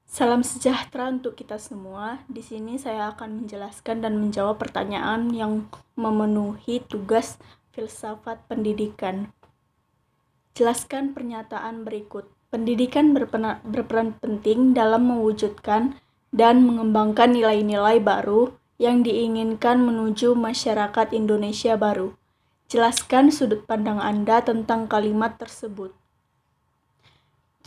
Salam sejahtera untuk kita semua. Di sini saya akan menjelaskan dan menjawab pertanyaan yang memenuhi tugas filsafat pendidikan. Jelaskan pernyataan berikut. Pendidikan berperan penting dalam mewujudkan dan mengembangkan nilai-nilai baru yang diinginkan menuju masyarakat Indonesia baru. Jelaskan sudut pandang Anda tentang kalimat tersebut.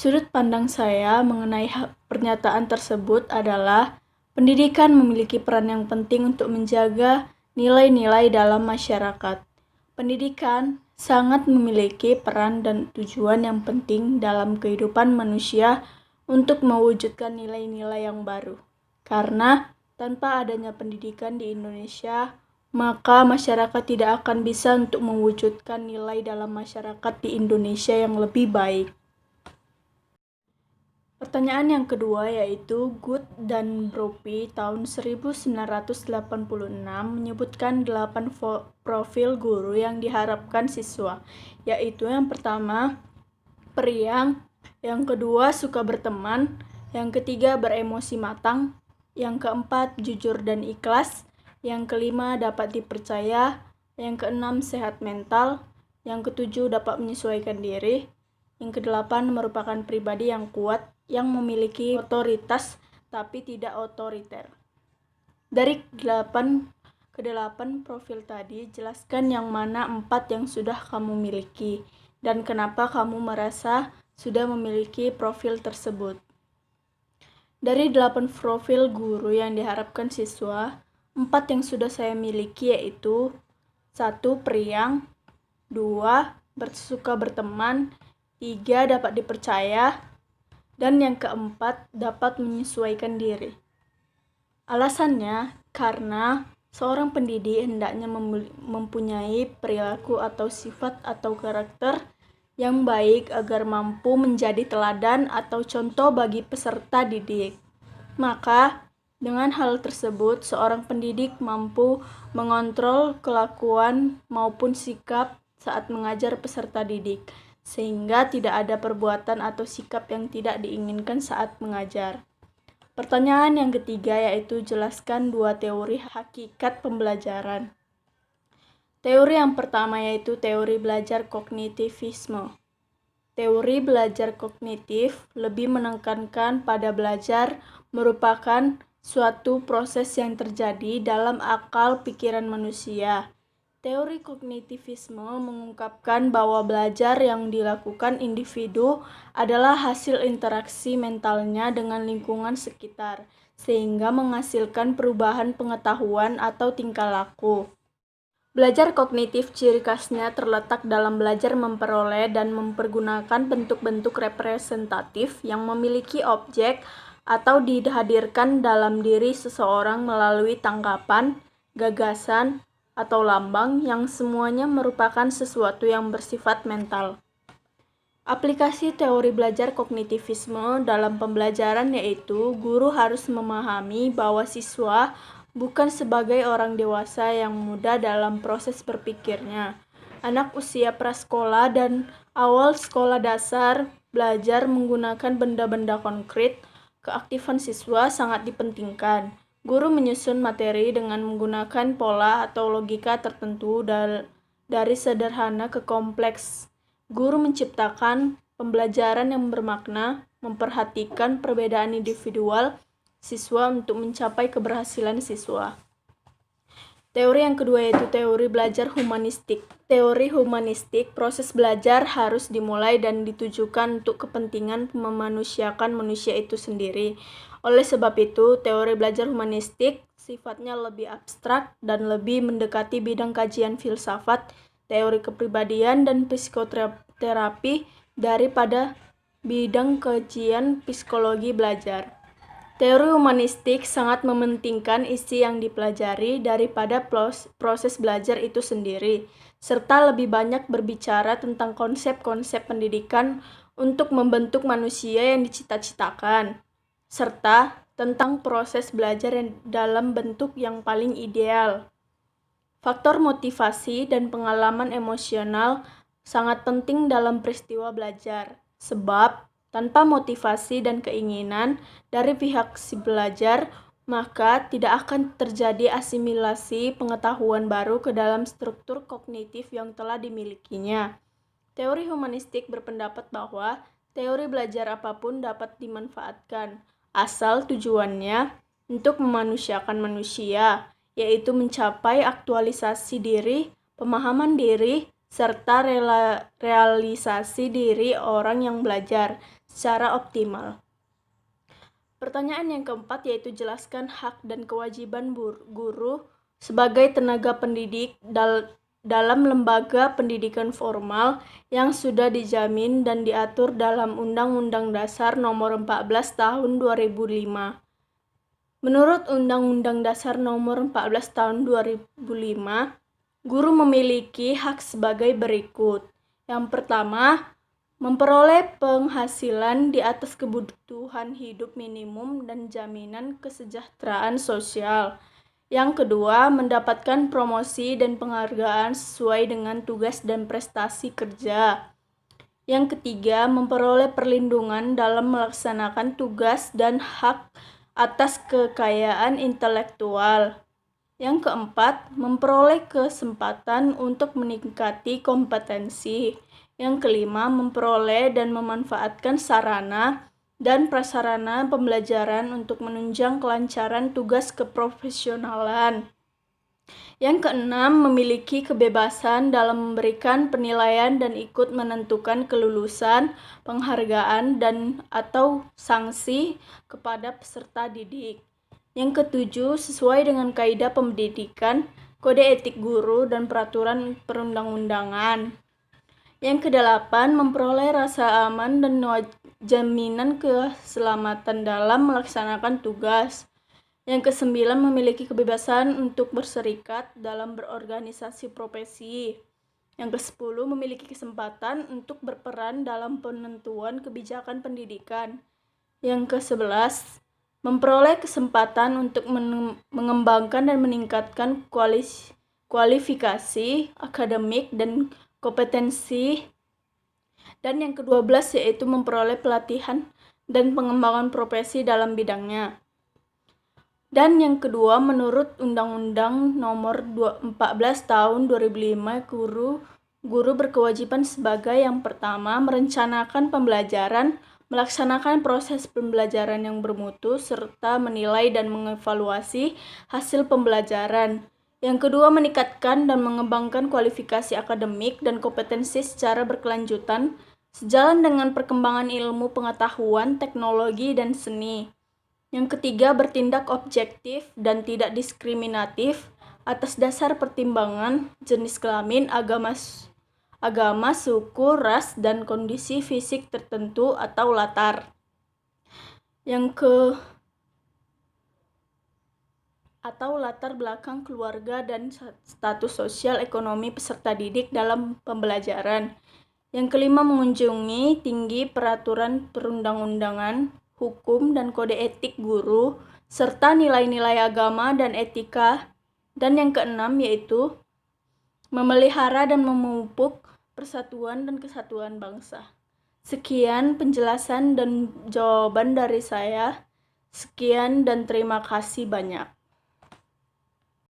Sudut pandang saya mengenai pernyataan tersebut adalah pendidikan memiliki peran yang penting untuk menjaga nilai-nilai dalam masyarakat. Pendidikan sangat memiliki peran dan tujuan yang penting dalam kehidupan manusia untuk mewujudkan nilai-nilai yang baru. Karena tanpa adanya pendidikan di Indonesia, maka masyarakat tidak akan bisa untuk mewujudkan nilai dalam masyarakat di Indonesia yang lebih baik. Pertanyaan yang kedua yaitu Good dan Brophy tahun 1986 menyebutkan 8 profil guru yang diharapkan siswa, yaitu yang pertama, periang, yang kedua, suka berteman, yang ketiga, beremosi matang, yang keempat, jujur dan ikhlas, yang kelima, dapat dipercaya, yang keenam, sehat mental, yang ketujuh, dapat menyesuaikan diri, yang kedelapan, merupakan pribadi yang kuat, yang memiliki otoritas tapi tidak otoriter. Dari 8 profil tadi, jelaskan yang mana 4 yang sudah kamu miliki dan kenapa kamu merasa sudah memiliki profil tersebut. Dari 8 profil guru yang diharapkan siswa, 4 yang sudah saya miliki yaitu 1. Periang, 2. Suka berteman, 3. Dapat dipercaya, dan yang keempat, dapat menyesuaikan diri. Alasannya, karena seorang pendidik hendaknya mempunyai perilaku atau sifat atau karakter yang baik agar mampu menjadi teladan atau contoh bagi peserta didik. Maka, dengan hal tersebut, seorang pendidik mampu mengontrol kelakuan maupun sikap saat mengajar peserta didik, sehingga tidak ada perbuatan atau sikap yang tidak diinginkan saat mengajar. Pertanyaan yang ketiga yaitu jelaskan 2 teori hakikat pembelajaran. Teori yang pertama yaitu teori belajar kognitivisme. Teori belajar kognitif lebih menekankan pada belajar merupakan suatu proses yang terjadi dalam akal pikiran manusia. Teori kognitivisme mengungkapkan bahwa belajar yang dilakukan individu adalah hasil interaksi mentalnya dengan lingkungan sekitar, sehingga menghasilkan perubahan pengetahuan atau tingkah laku. Belajar kognitif ciri khasnya terletak dalam belajar memperoleh dan mempergunakan bentuk-bentuk representatif yang memiliki objek atau dihadirkan dalam diri seseorang melalui tanggapan, gagasan, atau lambang yang semuanya merupakan sesuatu yang bersifat mental. Aplikasi teori belajar kognitivisme dalam pembelajaran yaitu guru harus memahami bahwa siswa bukan sebagai orang dewasa yang muda dalam proses berpikirnya. Anak usia prasekolah dan awal sekolah dasar belajar menggunakan benda-benda konkret. Keaktifan siswa sangat dipentingkan. Guru menyusun materi dengan menggunakan pola atau logika tertentu dari sederhana ke kompleks. Guru menciptakan pembelajaran yang bermakna, memperhatikan perbedaan individual siswa untuk mencapai keberhasilan siswa. Teori yang kedua yaitu teori belajar humanistik. Teori humanistik, proses belajar harus dimulai dan ditujukan untuk kepentingan memanusiakan manusia itu sendiri. Oleh sebab itu, teori belajar humanistik sifatnya lebih abstrak dan lebih mendekati bidang kajian filsafat, teori kepribadian, dan psikoterapi daripada bidang kajian psikologi belajar. Teori humanistik sangat mementingkan isi yang dipelajari daripada proses belajar itu sendiri, serta lebih banyak berbicara tentang konsep-konsep pendidikan untuk membentuk manusia yang dicita-citakan, serta tentang proses belajar yang dalam bentuk yang paling ideal. Faktor motivasi dan pengalaman emosional sangat penting dalam peristiwa belajar, sebab tanpa motivasi dan keinginan dari pihak si belajar, maka tidak akan terjadi asimilasi pengetahuan baru ke dalam struktur kognitif yang telah dimilikinya. Teori humanistik berpendapat bahwa teori belajar apapun dapat dimanfaatkan, asal tujuannya untuk memanusiakan manusia, yaitu mencapai aktualisasi diri, pemahaman diri, serta realisasi diri orang yang belajar secara optimal. Pertanyaan yang keempat yaitu jelaskan hak dan kewajiban guru sebagai tenaga pendidik dalam lembaga pendidikan formal yang sudah dijamin dan diatur dalam Undang-Undang Dasar Nomor 14 Tahun 2005. Menurut Undang-Undang Dasar Nomor 14 Tahun 2005, guru memiliki hak sebagai berikut. Yang pertama, memperoleh penghasilan di atas kebutuhan hidup minimum dan jaminan kesejahteraan sosial. Yang kedua, mendapatkan promosi dan penghargaan sesuai dengan tugas dan prestasi kerja. Yang ketiga, memperoleh perlindungan dalam melaksanakan tugas dan hak atas kekayaan intelektual. Yang keempat, memperoleh kesempatan untuk meningkati kompetensi. Yang kelima, memperoleh dan memanfaatkan sarana dan prasarana pembelajaran untuk menunjang kelancaran tugas keprofesionalan. Yang keenam, memiliki kebebasan dalam memberikan penilaian dan ikut menentukan kelulusan, penghargaan, dan atau sanksi kepada peserta didik. Yang ketujuh, sesuai dengan kaidah pendidikan, kode etik guru, dan peraturan perundang-undangan. Yang kedelapan, memperoleh rasa aman dan jaminan keselamatan dalam melaksanakan tugas. Yang kesembilan, memiliki kebebasan untuk berserikat dalam berorganisasi profesi. Yang kesepuluh, memiliki kesempatan untuk berperan dalam penentuan kebijakan pendidikan. Yang kesebelas, memperoleh kesempatan untuk mengembangkan dan meningkatkan kualifikasi akademik dan kompetensi. Dan yang ke-12 yaitu memperoleh pelatihan dan pengembangan profesi dalam bidangnya. Dan yang kedua, menurut Undang-Undang Nomor 14 Tahun 2005, guru berkewajiban sebagai yang pertama merencanakan pembelajaran, melaksanakan proses pembelajaran yang bermutu, serta menilai dan mengevaluasi hasil pembelajaran. Yang kedua, meningkatkan dan mengembangkan kualifikasi akademik dan kompetensi secara berkelanjutan, sejalan dengan perkembangan ilmu pengetahuan, teknologi, dan seni. Yang ketiga, bertindak objektif dan tidak diskriminatif atas dasar pertimbangan jenis kelamin, agama, suku, ras, dan kondisi fisik tertentu atau latar. Atau latar belakang keluarga dan status sosial ekonomi peserta didik dalam pembelajaran. Yang kelima, mengunjungi tinggi peraturan perundang-undangan, hukum, dan kode etik guru, serta nilai-nilai agama dan etika. Dan yang keenam yaitu memelihara dan memupuk persatuan dan kesatuan bangsa. Sekian penjelasan dan jawaban dari saya. Sekian dan terima kasih banyak.